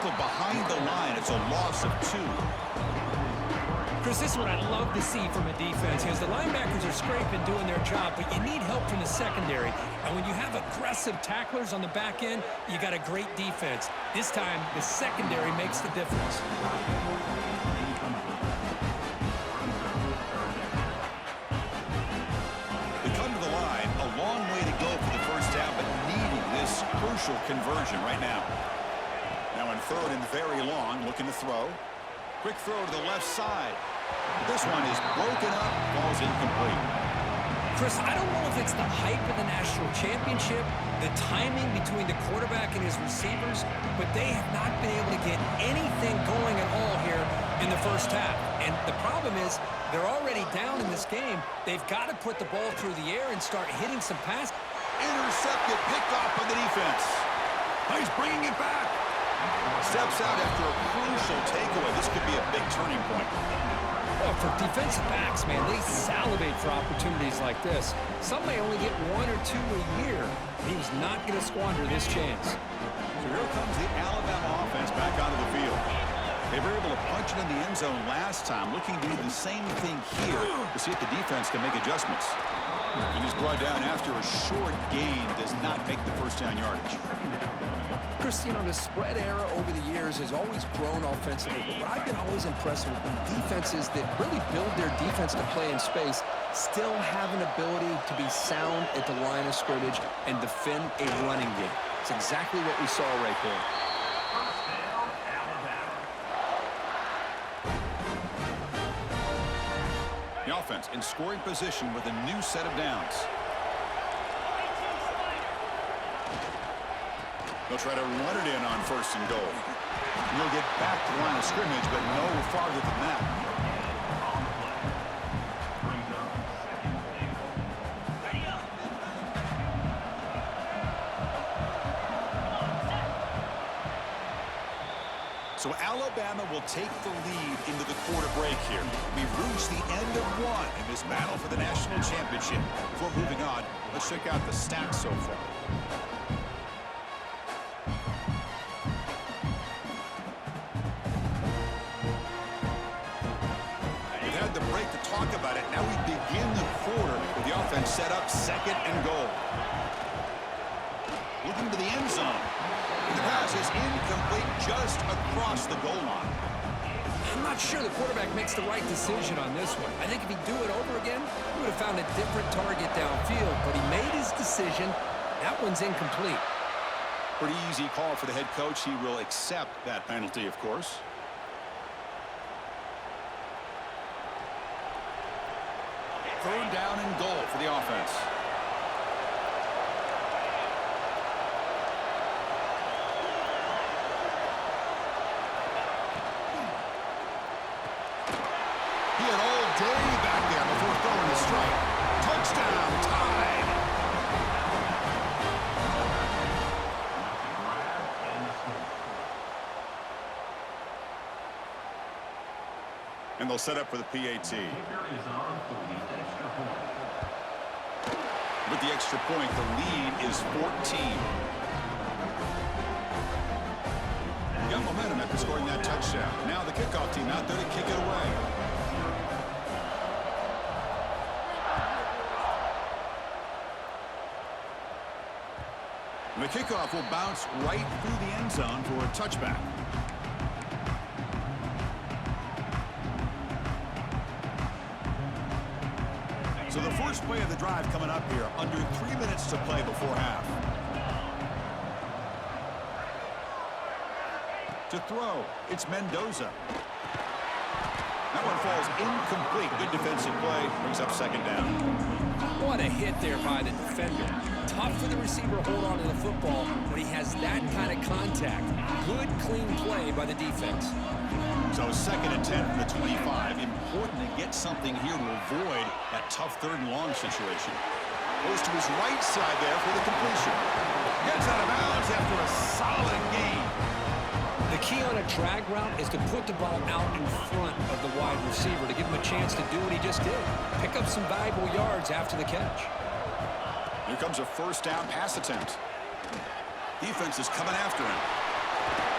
tackle behind the line. It's a loss of 2. Chris, this is what I love to see from a defense is the linebackers are scraping, doing their job, but you need help from the secondary. And when you have aggressive tacklers on the back end, you got a great defense. This time, the secondary makes the difference. They come to the line, a long way to go for the first down, but needing this crucial conversion right now. Now in third and very long, looking to throw. Quick throw to the left side. This one is broken up, falls incomplete. Chris, I don't know if it's the hype of the national championship, the timing between the quarterback and his receivers, but they have not been able to get anything going at all here in the first half. And the problem is they're already down in this game. They've got to put the ball through the air and start hitting some passes. Intercepted, picked off by the defense. He's bringing it back. Steps out after a crucial takeaway. This could be a big turning point. Well, for defensive backs, man, they salivate for opportunities like this. Some may only get 1 or 2 a year. He's not going to squander this chance. So here comes the Alabama offense back onto the field. They were able to punch it in the end zone last time, looking to do the same thing here to see if the defense can make adjustments. And he's brought down after a short gain, does not make the first down yardage. Chris, you know, the spread era over the years has always grown offensively, but I've been always impressed with defenses that really build their defense to play in space, still have an ability to be sound at the line of scrimmage and defend a running game. It's exactly what we saw right there. The offense in scoring position with a new set of downs. They'll try to run it in on first and goal. He'll get back to the line of scrimmage, but no farther than that. So Alabama will take the lead into the quarter break here. We've reached the end of one in this battle for the national championship. Before moving on, let's check out the stats so far. The break to talk about it. Now we begin the quarter with the offense set up, second and goal. Looking to the end zone. The pass is incomplete just across the goal line. I'm not sure the quarterback makes the right decision on this one. I think if he'd do it over again, he would have found a different target downfield, but he made his decision. That one's incomplete. Pretty easy call for the head coach. He will accept that penalty, of course. Third down and goal for the offense. He had all day back there before throwing the strike. Touchdown, tied. And they'll set up for the PAT. With the extra point, the lead is 14. Got momentum after scoring that touchdown. Now the kickoff team out there to kick it away. And the kickoff will bounce right through the end zone for a touchback. So the first play of the drive coming up here, under 3 minutes to play before half. To throw, it's Mendoza. That one falls incomplete. Good defensive play, brings up second down. What a hit there by the defender. Tough for the receiver to hold on to the football when he has that kind of contact. Good, clean play by the defense. So second and 10 from the 25. Important to get something here to avoid that tough third and long situation. Goes to his right side there for the completion. Gets out of bounds after a solid gain. The key on a drag route is to put the ball out in front of the wide receiver to give him a chance to do what he just did. Pick up some valuable yards after the catch. Here comes a first down pass attempt. Defense is coming after him.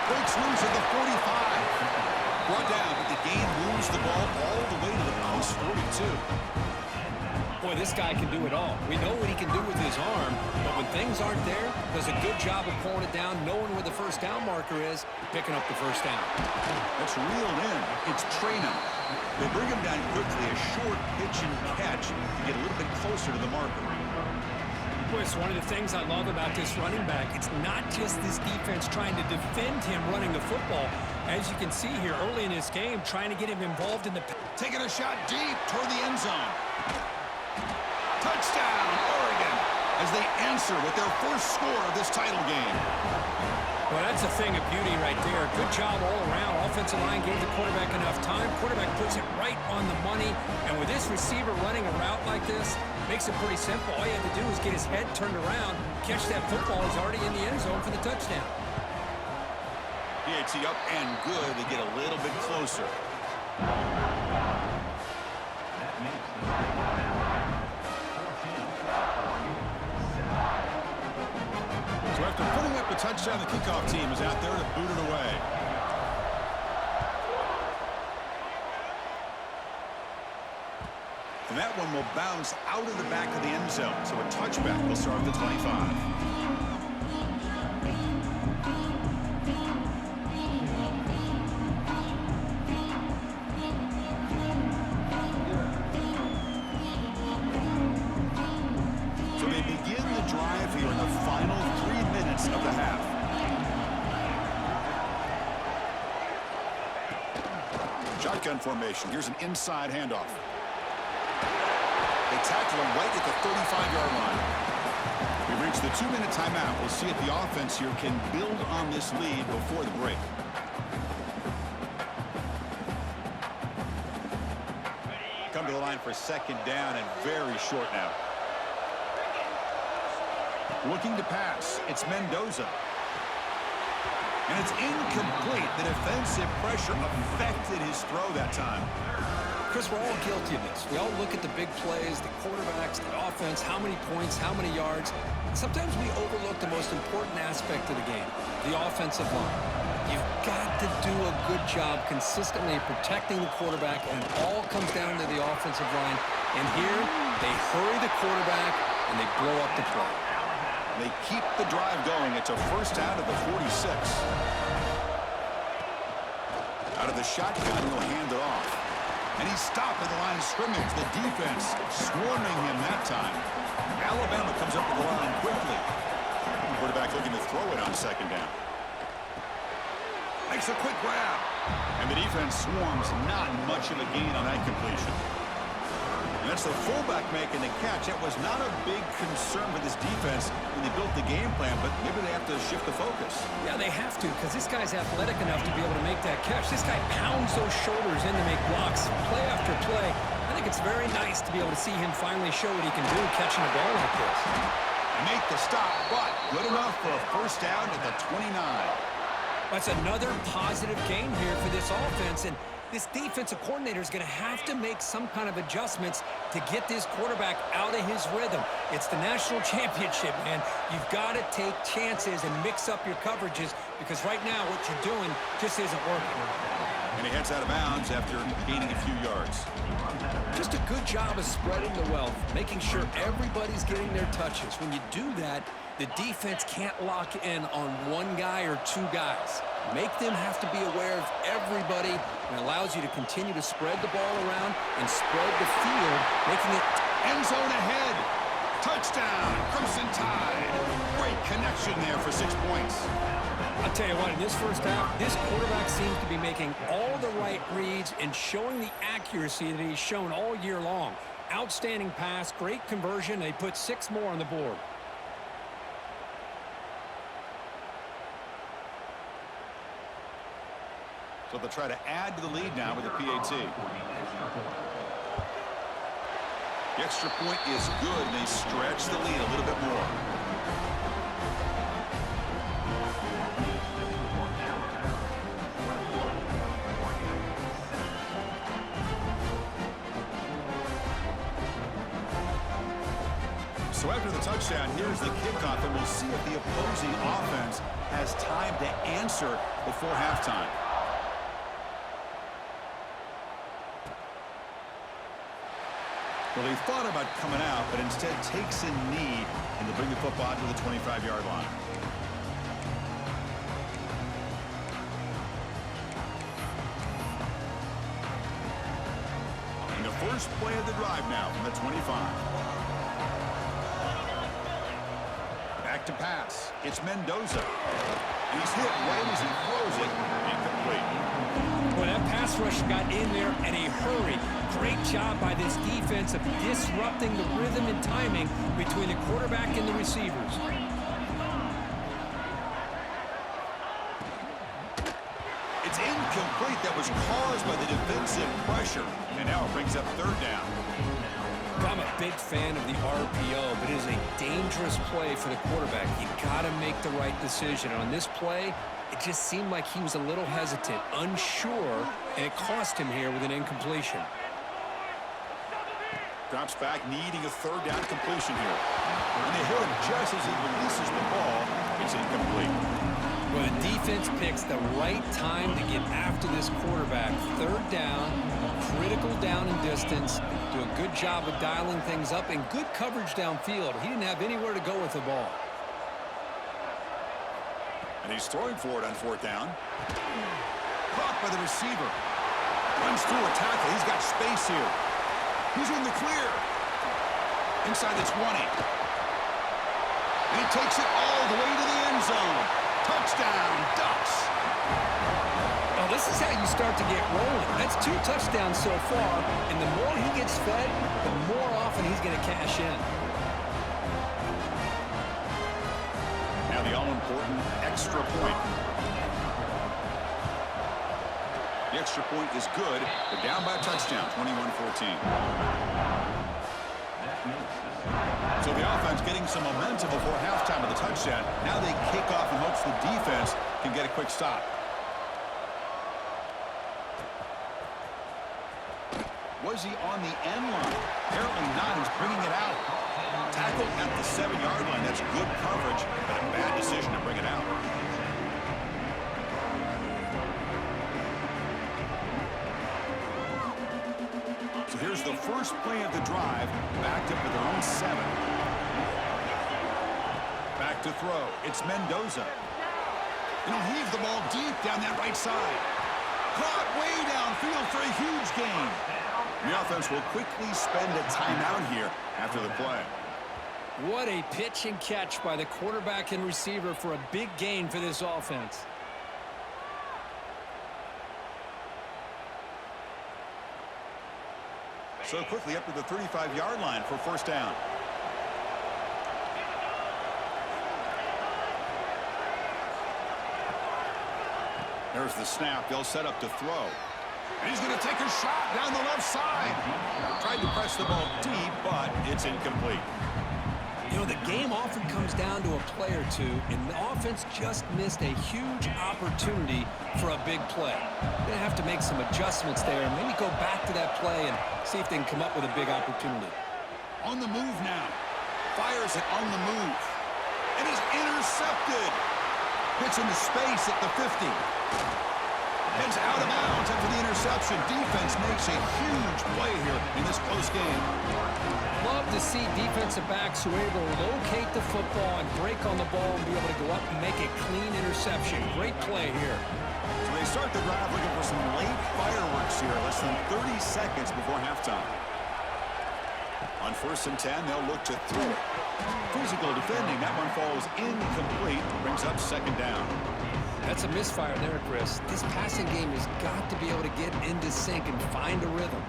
Breaks loose at the 45. Brought down, but the game moves the ball all the way to the post 42. Boy, this guy can do it all. We know what he can do with his arm, but when things aren't there, does a good job of pulling it down, knowing where the first down marker is, picking up the first down. That's reeled in. It's Traynham. They bring him down quickly, a short pitch and catch to get a little bit closer to the marker. Boy, it's one of the things I love about this running back. It's not just this defense trying to defend him running the football. As you can see here early in this game, trying to get him involved in the... Taking a shot deep toward the end zone. Touchdown, Oregon, as they answer with their first score of this title game. Well, that's a thing of beauty right there. Good job all around. Offensive line gave the quarterback enough time. Quarterback puts it right on the money. And with this receiver running a route like this, makes it pretty simple. All you have to do is get his head turned around, catch that football. He's already in the end zone for the touchdown. PAT up and good. They get a little bit closer. So after putting up a touchdown, the kickoff team is out there to boot it away. And that one will bounce out of the back of the end zone. So a touchback will start at the 25. Shotgun formation. Here's an inside handoff. They tackle him right at the 35-yard line. We've reached the 2-minute timeout. We'll see if the offense here can build on this lead before the break. Come to the line for second down and very short now. Looking to pass. It's Mendoza. And it's incomplete. The defensive pressure affected his throw that time. Chris, we're all guilty of this. We all look at the big plays, the quarterbacks, the offense, how many points, how many yards. Sometimes we overlook the most important aspect of the game, the offensive line. You've got to do a good job consistently protecting the quarterback, and it all comes down to the offensive line. And here, they hurry the quarterback, and they blow up the play. They keep the drive going. It's a first down at the 46. Out of the shotgun, he'll hand it off. And he's stopped at the line of scrimmage. The defense swarming him that time. Alabama comes up with the line quickly. Quarterback looking to throw it on second down. Makes a quick grab. And the defense swarms. Not much of a gain on that completion. And that's the fullback making the catch. That was not a big concern for this defense when they built the game plan, but maybe they have to shift the focus. Yeah, they have to, because this guy's athletic enough to be able to make that catch. This guy pounds those shoulders in to make blocks play after play. I think it's very nice to be able to see him finally show what he can do catching a ball like this. Make the stop, but good enough for a first down at the 29. That's another positive game here for this offense, and this defensive coordinator is going to have to make some kind of adjustments to get this quarterback out of his rhythm. It's the national championship, man. You've got to take chances and mix up your coverages, because right now what you're doing just isn't working. And he heads out of bounds after gaining a few yards. Just a good job of spreading the wealth, making sure everybody's getting their touches. When you do that, the defense can't lock in on one guy or two guys. Make them have to be aware of everybody, and allows you to continue to spread the ball around and spread the field, making it end zone ahead. Touchdown, Crimson Tide. Great connection there for 6 points. I'll tell you what, in this first half, this quarterback seems to be making all the right reads and showing the accuracy that he's shown all year long. Outstanding pass, great conversion. They put 6 more on the board. So they'll try to add to the lead now with the PAT. The extra point is good, and they stretch the lead a little bit more. So after the touchdown, here's the kickoff, and we'll see if the opposing offense has time to answer before halftime. Well, he thought about coming out, but instead takes a knee and to bring the football to the 25-yard line. And the first play of the drive now from the 25. Back to pass. It's Mendoza. And he's hit right as he throws it. Incomplete. Well, that pass rush got in there in a hurry. Great job by this defense of disrupting the rhythm and timing between the quarterback and the receivers. It's incomplete. That was caused by the defensive pressure. And now it brings up third down. I'm a big fan of the RPO, but it is a dangerous play for the quarterback. You got to make the right decision. On this play, it just seemed like he was a little hesitant, unsure, and it cost him here with an incompletion. Drops back, needing a third down completion here. And they hit him just as he releases the ball. It's incomplete. Well, the defense picks the right time to get after this quarterback. Third down, critical down and distance. Do a good job of dialing things up and good coverage downfield. He didn't have anywhere to go with the ball. And he's throwing for it on fourth down. Caught by the receiver. Runs through a tackle. He's got space here. He's in the clear. Inside the 20. And he takes it all the way to the end zone. Touchdown, Ducks. Well, this is how you start to get rolling. That's 2 touchdowns so far, and the more he gets fed, the more often he's going to cash in. Now the all-important extra point. The extra point is good, but down by a touchdown, 21-14. So the offense getting some momentum before halftime of the touchdown. Now they kick off in hopes the defense can get a quick stop. Was he on the end line? Apparently not. He's bringing it out. Tackled at the 7-yard line. That's good coverage, but a bad decision to bring it out. So here's the first play of the drive, backed up at their own 7. Back to throw. It's Mendoza. And he'll heave the ball deep down that right side. Caught way downfield for a huge gain. The offense will quickly spend a timeout here after the play. What a pitch and catch by the quarterback and receiver for a big gain for this offense. So quickly up to the 35-yard line for first down. There's the snap. They'll set up to throw. And he's going to take a shot down the left side. Tried to press the ball deep, but it's incomplete. You know, the game often comes down to a play or two, and the offense just missed a huge opportunity for a big play. They're going to have to make some adjustments there and maybe go back to that play and see if they can come up with a big opportunity. On the move now. Fires it on the move. And is intercepted. Hits into space at the 50. Heads out of bounds after the interception. Defense makes a huge play here in this close game. Love to see defensive backs who are able to locate the football and break on the ball and be able to go up and make a clean interception. Great play here. So they start the drive looking for some late fireworks here, less than 30 seconds before halftime. On 1st and 10, they'll look to throw it. Physical defending. That one falls incomplete. Brings up second down. That's a misfire there, Chris. This passing game has got to be able to get into sync and find a rhythm.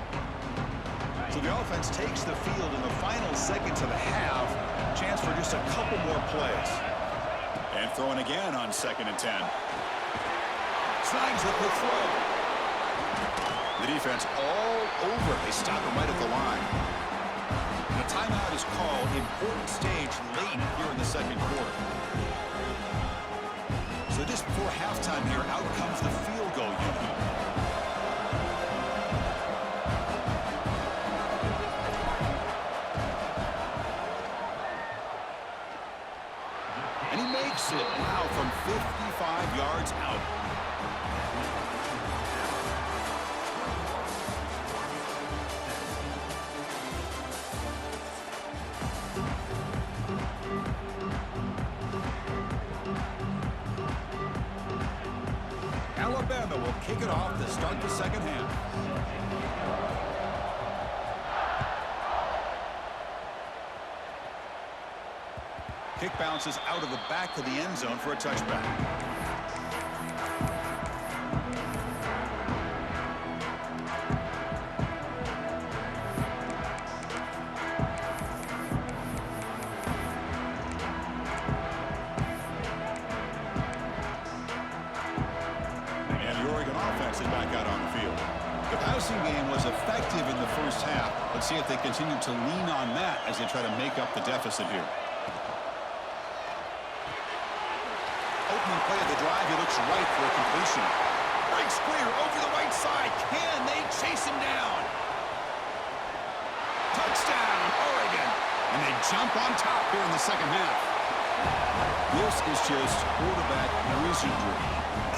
So the offense takes the field in the final seconds of the half. Chance for just a couple more plays. And throwing again on 2nd and 10. Slides with the throw. The defense all over. They stop him right at the line. And a timeout is called. Important stage late here in the second quarter. So just before halftime here, out comes the field goal unit. And he makes it. Wow, from 15 out. Alabama will kick it off to start the second half. Kick bounces out of the back of the end zone for a touchback. And the Oregon offense is back out on the field. The passing game was effective in the first half. Let's see if they continue to lean on that as they try to make up the deficit here. Opening play of the drive, he looks right for a completion. Breaks clear over the right side. Can they chase him down? Touchdown, Oregon. And they jump on top here in the second half. This is just quarterback wizardry.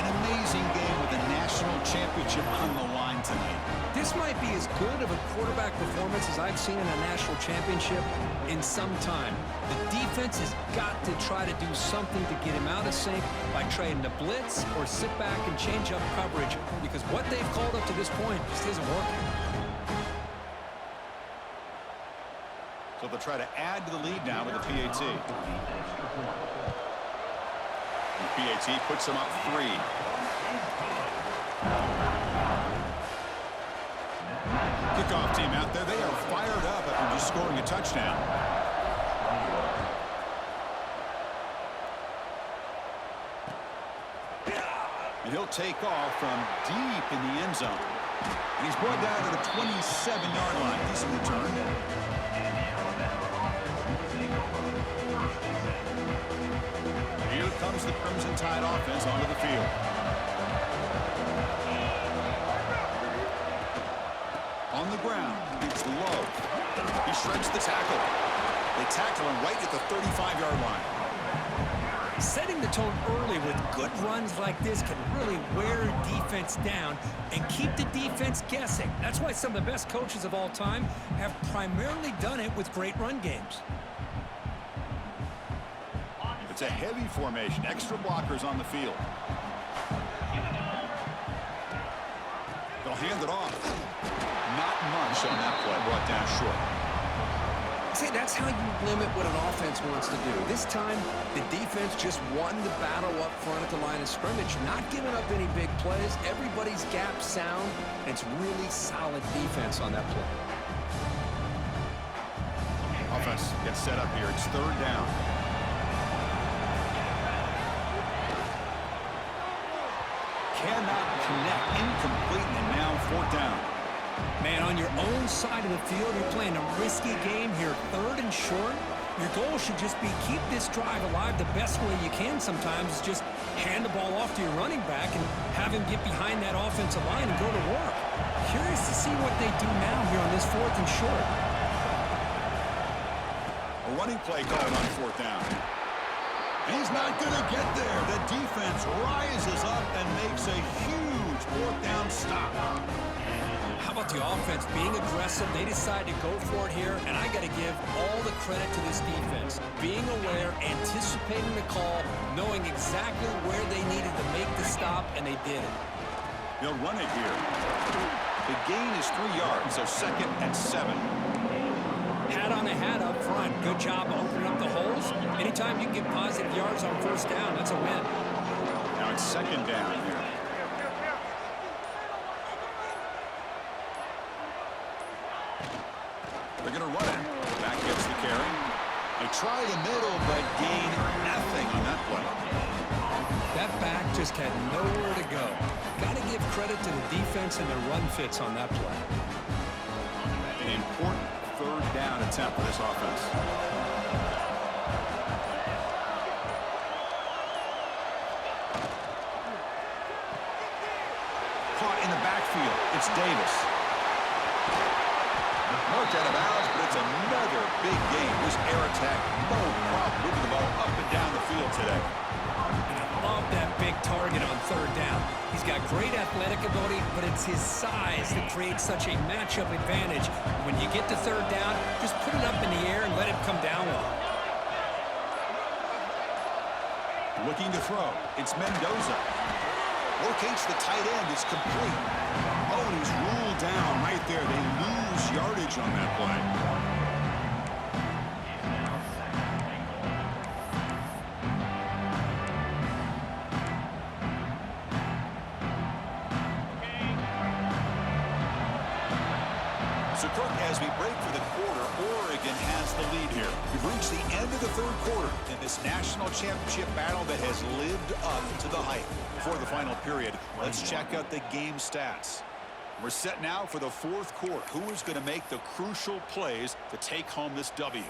An amazing game with a national championship on the line tonight. This might be as good of a quarterback performance as I've seen in a national championship in some time. The defense has got to try to do something to get him out of sync by trading the blitz or sit back and change up coverage, because what they've called up to this point just isn't working. So they'll try to add to the lead now with the PAT. And the PAT puts them up 3. Kickoff team out there. They are fired up after just scoring a touchdown. And he'll take off from deep in the end zone. And he's brought down to the 27-yard line. Decent return. Here comes the Crimson Tide offense onto the field. On the ground, it's Love. He shreds the tackle. They tackle him right at the 35-yard line. Setting the tone early with good runs like this can really wear defense down and keep the defense guessing. That's why some of the best coaches of all time have primarily done it with great run games. It's a heavy formation. Extra blockers on the field. They'll hand it off. Not much on that play. Brought down short. See, that's how you limit what an offense wants to do. This time, the defense just won the battle up front at the line of scrimmage, not giving up any big plays. Everybody's gap sound. It's really solid defense on that play. Offense gets set up here. It's third down. Cannot connect. Incomplete, and now fourth down. Man, on your own side of the field, you're playing a risky game here, third and short. Your goal should just be keep this drive alive the best way you can sometimes. Is just hand the ball off to your running back and have him get behind that offensive line and go to work. Curious to see what they do now here on this fourth and short. A running play called on fourth down. And he's not going to get there. The defense rises up and makes a huge fourth down stop. How about the offense being aggressive? They decide to go for it here, and I got to give all the credit to this defense. Being aware, anticipating the call, knowing exactly where they needed to make the stop, and they did it. They'll run it here. The gain is 3 yards, so 2nd and 7. Hat on the hat up front. Good job opening up the holes. Anytime you can get positive yards on first down, that's a win. Now it's 2nd down here. They're going to run it. Back gets the carry. They try the middle, but gain nothing on that play. That back just had nowhere to go. Got to give credit to the defense and their run fits on that play. An important third down attempt for this offense. Caught in the backfield. It's Davis. Marked out of bounds, but it's another big game. This air attack, no problem moving the ball up and down the field today. love that big target on third down. He's got great athletic ability, but it's his size that creates such a matchup advantage. When you get to third down, just put it up in the air and let him come down with it. Looking to throw. It's Mendoza. Locates the tight end. It's complete. Oh, and he's ruled down right there. They lose yardage on that play. So, Kirk, as we break for the quarter, Oregon has the lead here. We've reached the end of the third quarter in this national championship battle that has lived up to the hype. Before the final period, let's check out the game stats. We're set now for the fourth quarter. Who is going to make the crucial plays to take home this W?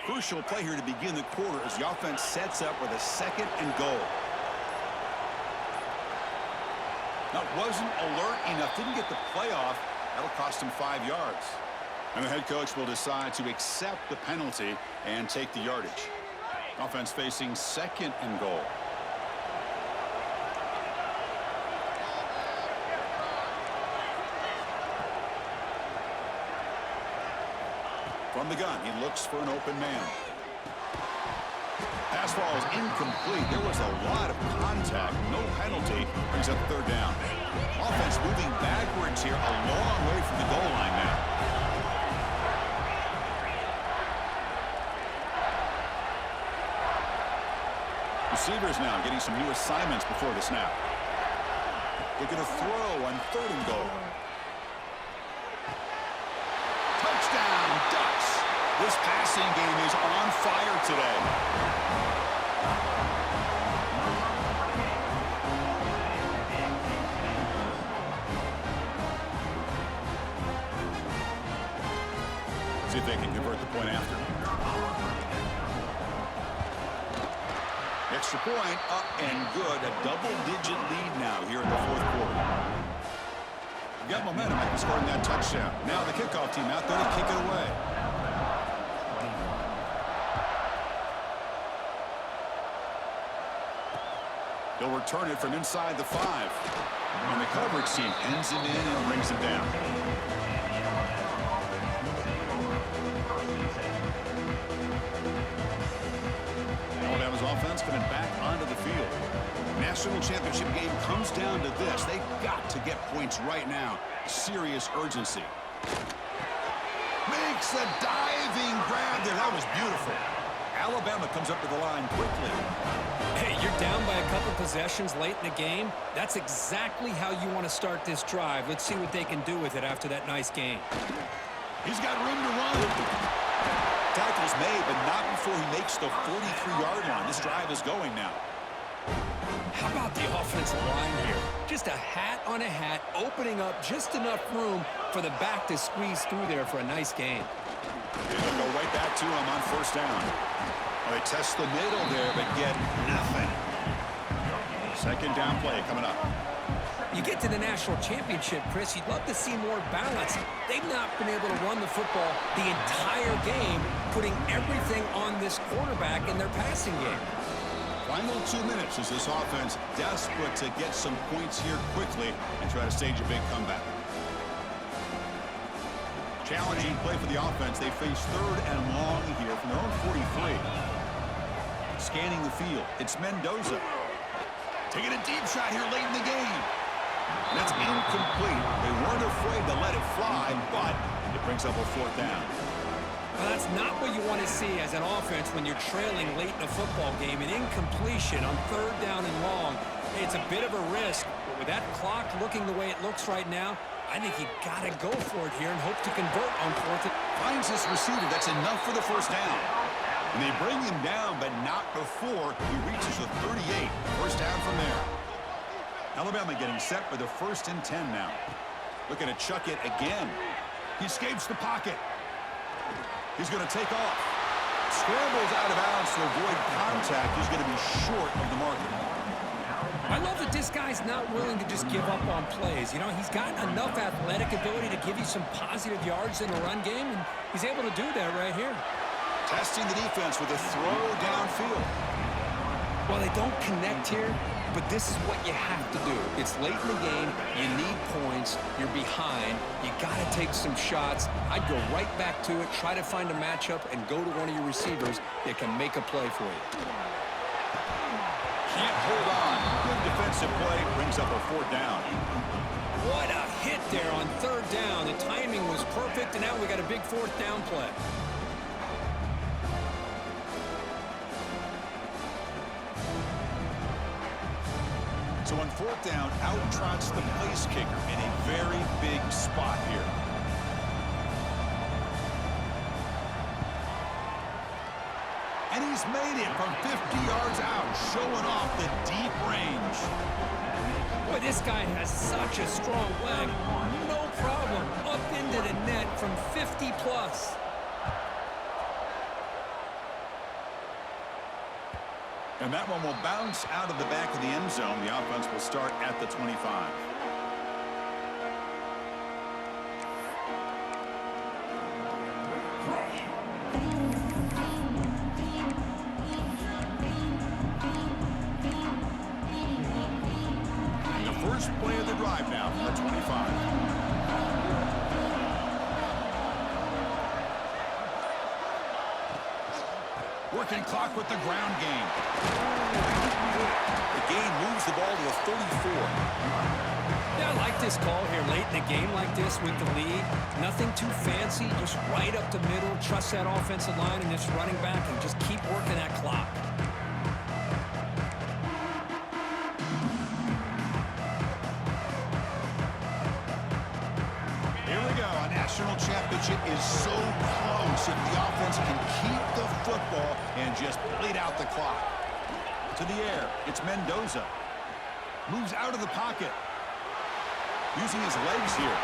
Crucial play here to begin the quarter as the offense sets up with a 2nd and goal. Now, wasn't alert enough, didn't get the play off. That'll cost him 5 yards. And the head coach will decide to accept the penalty and take the yardage. Offense facing 2nd and goal. From the gun, he looks for an open man. Pass ball is incomplete. There was a lot of contact. No penalty. Brings up 3rd down. Offense moving backwards here, a long way from the goal line now. Receivers now getting some new assignments before the snap. Looking to throw on 3rd and goal. Touchdown, Ducks. This passing game is on fire today. See if they can convert the point after. Extra point up and good. A double-digit lead now here in the fourth quarter. Got momentum after scoring that touchdown. Now the kickoff team out there to kick it away. He'll return it from inside the 5. And the coverage team ends him in and brings him down. Alabama's offense coming back onto the field. National championship game comes down to this. They've got to get points right now. Serious urgency. Makes a diving grab there. That was beautiful. Alabama comes up to the line quickly. Hey, you're down by a couple possessions late in the game. That's exactly how you want to start this drive. Let's see what they can do with it after that nice game. He's got room to run. Tackle's made, but not before he makes the 43-yard line. This drive is going now. How about the offensive line here? Just a hat on a hat, opening up just enough room for the back to squeeze through there for a nice game. They'll go right back to him on 1st down. Well, they test the middle there, but get nothing. 2nd down play coming up. You get to the national championship, Chris, you'd love to see more balance. They've not been able to run the football the entire game, putting everything on this quarterback in their passing game. Final 2 minutes as this offense desperate to get some points here quickly and try to stage a big comeback. Challenging play for the offense. They face 3rd and long here from their own 43. Scanning the field. It's Mendoza. Taking a deep shot here late in the game. And that's incomplete. They weren't afraid to let it fly, but it brings up a 4th down. Well, that's not what you want to see as an offense when you're trailing late in a football game. An incompletion on 3rd down and long. It's a bit of a risk, but with that clock looking the way it looks right now, I think you got to go for it here and hope to convert on 4th. Finds this receiver. That's enough for the 1st down. And they bring him down, but not before he reaches the 38. 1st down from there. Alabama getting set for the 1st and 10 now. Looking to chuck it again. He escapes the pocket. He's going to take off. Scrambles out of bounds to avoid contact. He's going to be short of the marker. I love that this guy's not willing to just give up on plays. You know, he's got enough athletic ability to give you some positive yards in a run game, and he's able to do that right here. Testing the defense with a throw downfield. Well, they don't connect here, but this is what you have to do. It's late in the game. You need points. You're behind. You got to take some shots. I'd go right back to it, try to find a matchup, and go to one of your receivers that can make a play for you. Can't hold on. Good defensive play brings up a 4th down. What a hit there on 3rd down. The timing was perfect, and now we got a big 4th down play. So on 4th down, out trots the place kicker in a very big spot here. And he's made it from 50 yards out, showing off the deep range. Boy, this guy has such a strong leg. No problem. Up into the net from 50 plus. And that one will bounce out of the back of the end zone. The offense will start at the 25. First play of the drive now from the 25. Working clock with the ground game. The game moves the ball to the 34. Yeah, I like this call here late in the game like this with the lead. Nothing too fancy, just right up the middle. Trust that offensive line and this running back and just keep working that clock. National championship is so close if the offense can keep the football and just bleed out the clock. To the air, it's Mendoza. Moves out of the pocket. Using his legs here.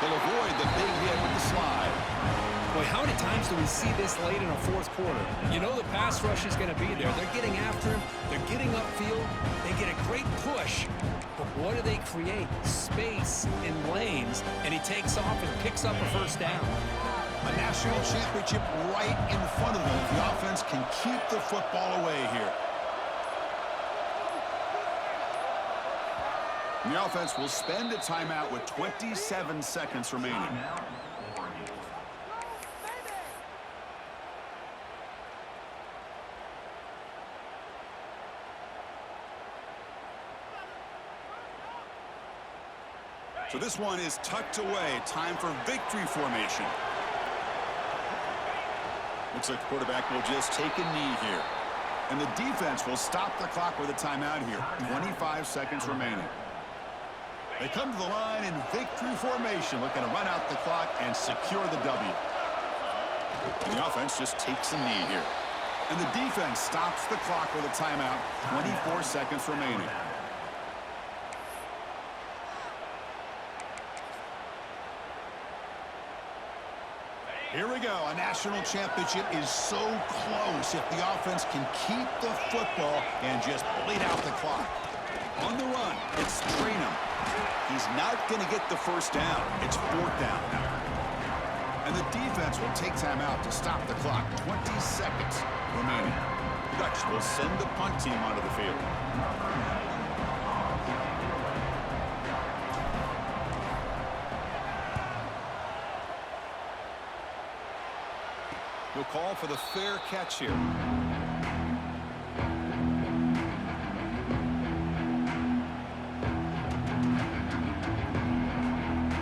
They'll avoid the big hit with the slide. Boy, how many times do we see this late in a 4th quarter? You know the pass rush is going to be there. They're getting after him. They're getting upfield. They get a great push. But what do they create? Space in lanes, and he takes off and picks up a 1st down. A national championship right in front of them. The offense can keep the football away here. And the offense will spend a timeout with 27 seconds remaining. So this one is tucked away. Time for victory formation. Looks like the quarterback will just take a knee here. And the defense will stop the clock with a timeout here. 25 seconds remaining. They come to the line in victory formation, looking to run out the clock and secure the W. And the offense just takes a knee here. And the defense stops the clock with a timeout. 24 seconds remaining. Here we go. A national championship is so close if the offense can keep the football and just bleed out the clock. On the run, it's Trainum. He's not going to get the 1st down. It's 4th down now. And the defense will take time out to stop the clock. 20 seconds remaining. Dutch will send the punt team onto the field. He'll call for the fair catch here.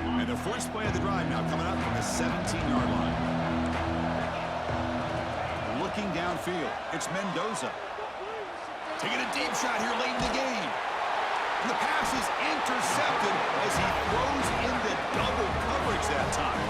And the first play of the drive now coming up from the 17-yard line. Looking downfield, it's Mendoza. Taking a deep shot here late in the game. And the pass is intercepted as he throws into double coverage that time.